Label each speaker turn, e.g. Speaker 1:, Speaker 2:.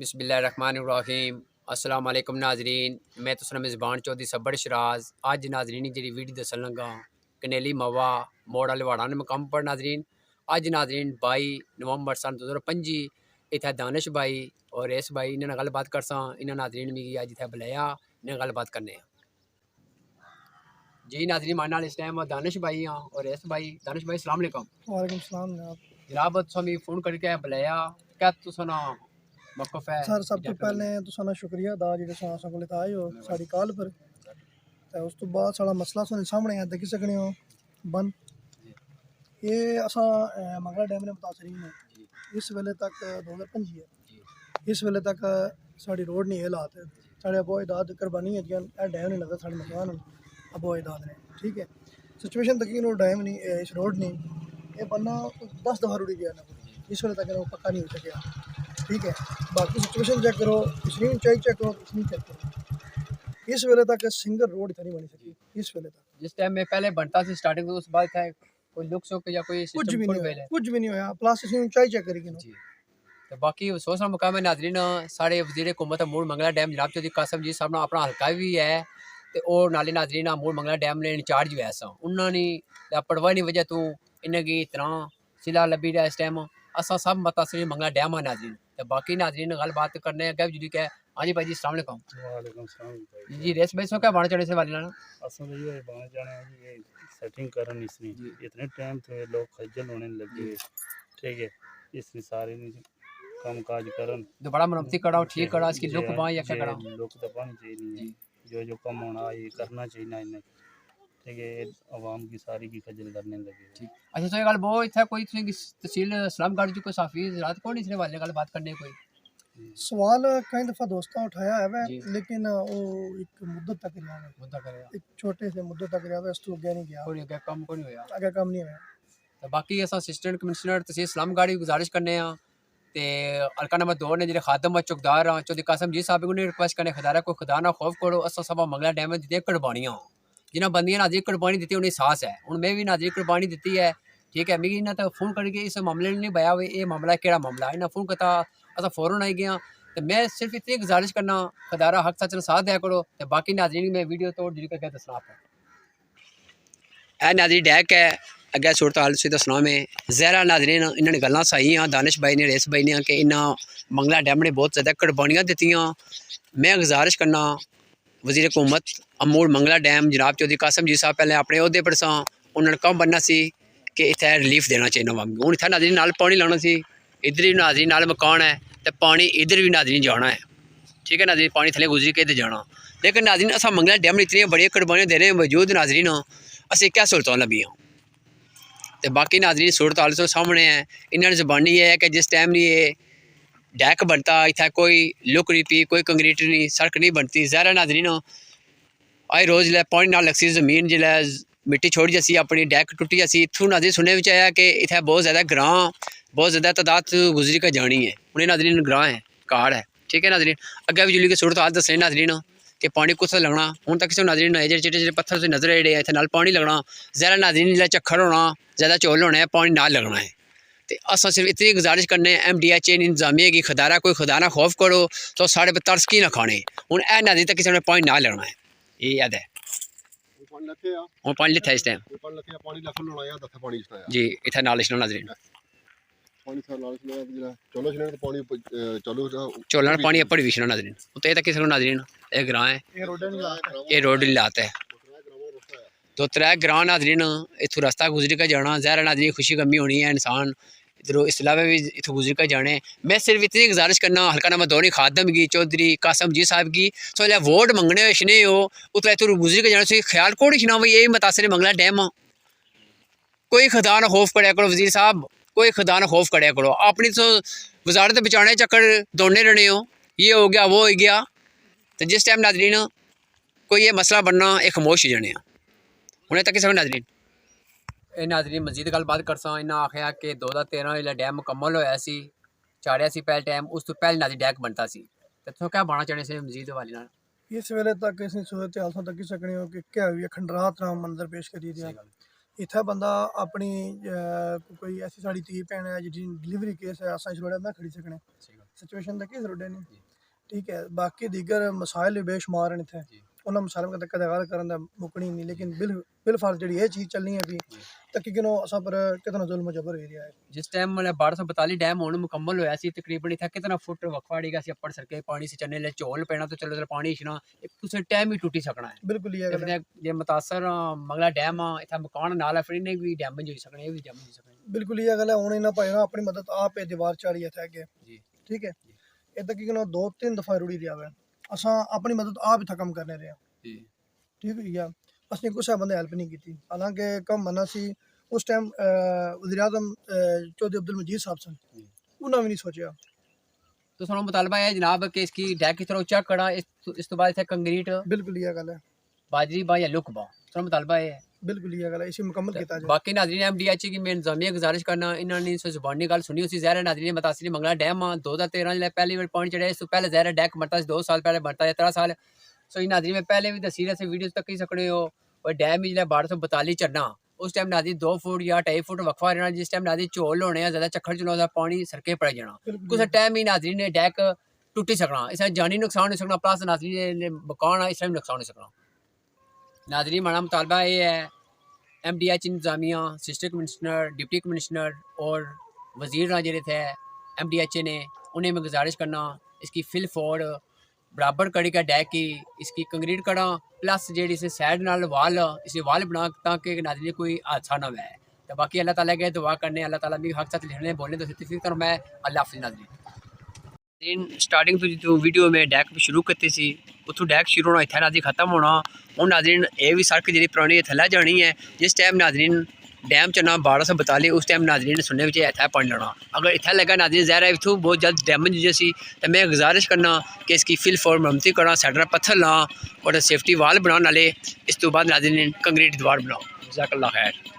Speaker 1: बिस्मिल्लाहिर्रहमानिर्रहीम। अस्सलाम वालेकुम नाजरीन, मैं तुसरा मेज़बान चौधरी सब्बर शराज। अज नाजरीन जी वीडियो दसन लगा कनेली मवा मोड़ लवाड़ा ने मकाम पर नाजरीन। अज नाजरीन 22 नवंबर सन 2025 इत्थे दानिश भाई और रेस भाई इन्होंने गलबात करसा। इन्होंने नाजरीन मिगी अज इत्थे बुलाया, इन्हें गलबात करने जी। नाजरीन माना इस टाइम दानिश भाई हाँ और रेस भाई। दानिश भाई अस्सलाम वालेकुम।
Speaker 2: वालेकुम सलाम जनाब।
Speaker 1: जनाब तुसें फ़ोन करके बुलाया, क्या तुसें मौकफ है
Speaker 2: सर सब तो पहले तुसां शुक्रिया अदा जो असां कोल आए हो साड़ी कॉल पर। तो उस तो बाद साड़ा मसला तुहाडे सामने है देखी सकने हो बन ये असां मंगला डैम ने मुतासरीन है। इस वेले तक 2025 है, इस वेले तक साड़ी रोड नहीं हालात है। साढ़े अबो इदाद कुर्बानी है जियां डैम नहीं लगता साढ़े मकान अबो इदाद ने। ठीक है, सिचुएशन तक डैम नहीं इस रोड नहीं ये बनना 10 दफ़ा रुड़ी गया ना, इस वेले तक पक्का नहीं हो सकिया। ठीक है, बाकी सिचुएशन चेक करो, इसकी ऊंचाई चेक करो, इसकी चेक करो, इस वेले तक सिंगल रोड इतना नहीं बनी सकी। इस वेले तक
Speaker 1: जिस टाइम में पहले बनता थी स्टार्टिंग में उस बाद था कोई लुक सुक या कोई
Speaker 2: कुछ
Speaker 1: सिस्टम
Speaker 2: भी
Speaker 1: कोई
Speaker 2: नहीं
Speaker 1: पहले
Speaker 2: होया, कुछ भी नहीं होया। प्लस इसकी ऊंचाई चेक करी
Speaker 1: जी। तो बाकी सोचना मुकाम है नाजरीन साढ़े वज़ीर हुकूमत मूड़ मंगला डैम जनाब चौधरी कासम जी साहब ने अपना हल्का भी है तो और नाले नाजरीन मूड़ मंगला डैम ने इंचार्ज भी है सा उन्होंने लापरवाही की वजह तो इन्हें इतना सिला लभी रहा इस टाइम असा सब मुतासरीन मंगला डैम है नाजरीन। तो बाकी नाजरीन गलबात करने अगर जी क्या हाँ जी भाई जी अस्सलाम वालेकुम।
Speaker 3: वालेकुम सलाम
Speaker 1: जी रेस भाई सो क्या बाढ़ चढ़े से वाले ना
Speaker 3: असल में ये बाहर जाना है ये सेटिंग करन इसने इतने टाइम थे लोग खज्जल होने लगे। ठीक है, इसने सारे काम काज करन
Speaker 1: दोबारा मरम्मती कराओ ठीक करा इसकी लुक बाँ या क्या करा
Speaker 3: लोग तो पानी चाहिए जो कम होना ये करना चाहिए ना इन्हें। ठीक है, आवाम की सारी की खज्जल करने लगे।
Speaker 1: अच्छा तो ये गल बहुत इतना कोई तहसील इस्लामगढ़ जो कोई साफी रात को नहीं इसने वाले गल बात करने कोई
Speaker 2: सवाल कई दफ़ा दोस्तों उठाया है वै, लेकिन वो एक मुद्दत तक रहा है, एक छोटे से मुद्दत तक रहा है, उस तो अगे नहीं गया,
Speaker 1: कोई अगे कम कोई नहीं होया,
Speaker 2: अगे कम नहीं होया।
Speaker 1: तो बाकी अस असिस्टेंट कमिश्नर तहसील इस्लामगढ़ की गुजारिश करने ते हल्का नंबर 2 ने जेह्ड़े खादम चौकीदार चौधरी कासम जी साहब को रिक्वेस्ट करने खुदा कोई खुदा ना खौफ करो अस सब मंगला डैम दित्ती कुर्बानियां जिन्हें बंदियां नाजरी कुर्बानी दी उन्हें साहस है हूँ मैं भी नाजरी कुर्बानी दी है। ठीक है, मिगी इन्हें तो फोन करके इस मामले ने नहीं पाया ये मामला केड़ा मामला इन्हें फोन करता अस फौरन आई गया। तो मैं सिर्फ इतनी गुजारिश करना खुदारा हक सच साथ दिया करो। तो बाकी नाजरीन मैं वीडियो तोड़ जी करके दसना आप नाजरी डैक है अगर सूरत हाल से दसना में जहरा नाजरीन इन्होंने गल्लां सही हैं दानिश भाई ने रेस भाई ने कि इन्होंने मंगला डैम ने बहुत ज़्यादा कुर्बानियां दित्तियां। मैं गुजारिश करना वज़ीर हुकूमत अमूल मंगला डैम जनाब चौधरी कासम जी साहब पहले अपने अहदे पर सा उन्होंने कम बनना सी कि इतना रिलीफ देना चाहिए नवा हूँ इतना नाजरीन नाल पानी लाना सी इधर भी नाजरीन नाल मकान है तो पानी इधर भी नाजरीन जाना है। ठीक है, नाजरीन पानी थले गुजरी के जाना लेकिन नाजरीन अस मंगला डैम इतनी बड़ी कुर्बानियां देने मौजूद नाजरीन असें क्या सहूलतां लभियां। तो बाकी नाजरीन सूरत हाल तो सामने है इन्होंने जबानी है कि जिस टाइम नहीं ये डैक बनता इतना कोई लुक नहीं पी कोई कंक्रीट नहीं सड़क नहीं बनती जहरा नाजरीन आए रोज़ जिसलै पानी ना लगसी जमीन जिसलै मिट्टी छोड़ी जसी अपनी डैक टुटी जसी इत्थूं नाजरीन सुनने में आया कि इतने बहुत ज़्यादा ग्रां बहुत ज़्यादा तादाद गुजरी कर जानी है उन्हें नाजरीन ग्रां है कार्ड है। ठीक है नाजरीन अगर भी जुली के सूरत हाल दसने नाजरीन कि पानी कुत्थै लगना हूँ तक किसी नाजरीन चिट्टे चिट्टे पत्थर से नजर जेह्ड़े इतने नाल पानी लगना जहरा नाजरीन जिसलै झक्खड़ होना ज़्यादा चौल होना है पानी ना लगना है। तो अस सिर्फ इतनी गुजारिश करने MDH इंतजामिया की खुदारा कोई खुदा ना खौफ करो तो साढ़े पर तरस की ना खाने हूँ ए नाजरीन तक किसी ने पानी ना लगना है ये याद है हूँ पानी लिथा इस टाइम जी इतना नाल इसना नाजरीन चौलन पानी अपर विछना नाजरीन तो ये तक किसी नाजरीन ये ग्रां है ये रोड लात है तो 3 ग्रां नाजरीन इतों रास्ता गुजरी कर जाना जहरा नाजरीन खुशी कमी होनी है इंसान इधरों इस अलावा भी इतों गुजरी कर जाने। मैं सिर्फ इतनी गुजारिश करना हल्का नंबर 2 खादम की चौधरी कासम जी साहब की सो जो वोट मंगने इशने हो उतना इतों गुजरी कर जाना ख्याल कोड़ इशना भाई यही मुतासर मंगला डैम कोई खुदा ना खौफ करा करो वजीर साहब कोई खुदा ना खौफ करा करो अपनी तो वजारत बचाने चक्कर दौड़ने रहने हो ये हो गया वो हो गया। तो जिस टाइम नाजरीन कोई ये मसला बनना एक खामोश जाने उन्हें तक सब नाजरीन ये नाजरीन मजीद गलबात करसा इन्हें आख्या कि 2013 जो डैम मुकम्मल होया सी चाड़िया सी पहले टाइम उस तो पहले नाजरी डैक बनता सी तो क्या बाना चाहने से मजीद वाली ना
Speaker 2: इस वेले तक इस सूरत हाल तक सकने हो कि क्या हुई खंडरात ना मंजर पेश करी दिया। इत्थै बंदा अपनी कोई ऐसी साढ़ी धी भैन है जिहदी डिलीवरी केस है असां छड़े में खड़ी सकने सिचुएशन दा केह् जरूरत नहीं ठीक है बाकी दीगर मसाइल बेशुमार न इत्थै उन्होंने मसाइलों का कदे गल करन दा मुकनी नहीं लेकिन बिलफार जी ये चीज़ चलनी है अभी तकरीबन असां पर कितना जुल्म जबर हो रहा है
Speaker 1: जिस टाइम मतलब 1242 डैम होने मुकम्मल होया सी तकरीबन इतना कितना फुट वक्फा अड़ी सी अप्पर सरके पानी से चलने ले झोल पैना तो चलो पानी इछना एक कुछ टाइम ही टूटी सकना है
Speaker 2: बिल्कुल ये गल है
Speaker 1: जे मुतासर मंगला डैम इतना मकान नाल है फिर इन्हें भी डैमेज हो सकने ये भी डैमेज हो सकने
Speaker 2: बिल्कुल ये गल है हूँ इन्हें भाई ना अपनी मदद आप दीवार चाड़ी है अगे ठीक है ये तकरीबन 2-3 दफ़ा रुड़ी रहा है असां अपनी मदद आप इतना कम करने रहे ठीक है या असने कुछ बंदे हेल्प नहीं की हालांकि कम मना सी उस टाइम वज़ीर-ए-आज़म चौधरी अब्दुल मजीद साहब सन उन्होंने भी नहीं सोचा
Speaker 1: तो सानू मुतालबा है जनाब कि इसकी डैक की तरह चेक करा इस तो बाद इतना कंक्रीट
Speaker 2: बिल्कुल ये गल है
Speaker 1: बाजरी बा या लुक बा सानू मुतालबा है
Speaker 2: बिल्कुल ये गल है इसी मुकम्मल किया जाए
Speaker 1: बाकी नाज़रीन MDH की मैं इंतजामिया गुजारिश करना इन्होंने जुबानी गल सुनी उसी ज़हरा नाज़रीन मुतासिर मंगला डैम 2013 जो पहली बार पानी चढ़िया इस तो पहले ज़हरा डैक मरता 2 साल पहले मरता है 13 साल सो इन नाज़रीन में पहले भी दसी रहे वीडियो तक ही सकने हो और डैम जो 1242 चढ़ना उस टाइम नाज़रीन 2 फुट या 2.5 फुट वक्फा रहना जिस टाइम नाज़रीन झोल होने ज़्यादा चक्खड़ चलाना पानी सड़कें पड़ जाना कुछ टाइम ही नाज़रीन ने डैक टूटी सकना इस जानी नुकसान हो सकना प्लस नाज़रीन मकान इस टाइम नुकसान हो सकना नाज़रीन हमारा मुतालबा ये है MDH इंतजामिया सिस्टर कमिश्नर डिप्टी कमिश्नर और वज़ीर जो थे MDH ने उन्हें मैं गुजारिश करना इसकी फिल फोड़ बराबर कड़ी का डैक की इसकी कंक्रीट करा प्लस जी इसे साइड नाल वाल इसे वाल बना ताकि नाज़रीन कोई हादसा ना हुआ तो बाकी अल्लाह ताला के दुआ करने अल्लाह ताला भी हक साथ लिखने बोलने तो सिर्फ कर मैं अल्लाह हाफिज़ नाज़रीन स्टार्टिंग तो जो वीडियो में डैक शुरू करती सी उतों डैक शुरू होना इतना नाज़रीन खत्म होना हूँ नाज़रीन ये भी सड़क जी पुरानी थल्ले जानी है जिस टाइम नाज़रीन डैम चना 1242 उस टाइम नाज़रीन सुनने में इतना पानी लाना अगर इतना लगा नाज़रीन ज़ाहिर है इतों बहुत जल्द डैमेज जैसी तो मैं गुजारिश करना कि इसकी फिल फॉर मरम्मती करा साइड पत्थर ला और सेफ्टी वाल बनाने वाले इस तो बाद नाज़रीन कंक्रीट दीवार बनाओ जज़ाकल्लाह खैर।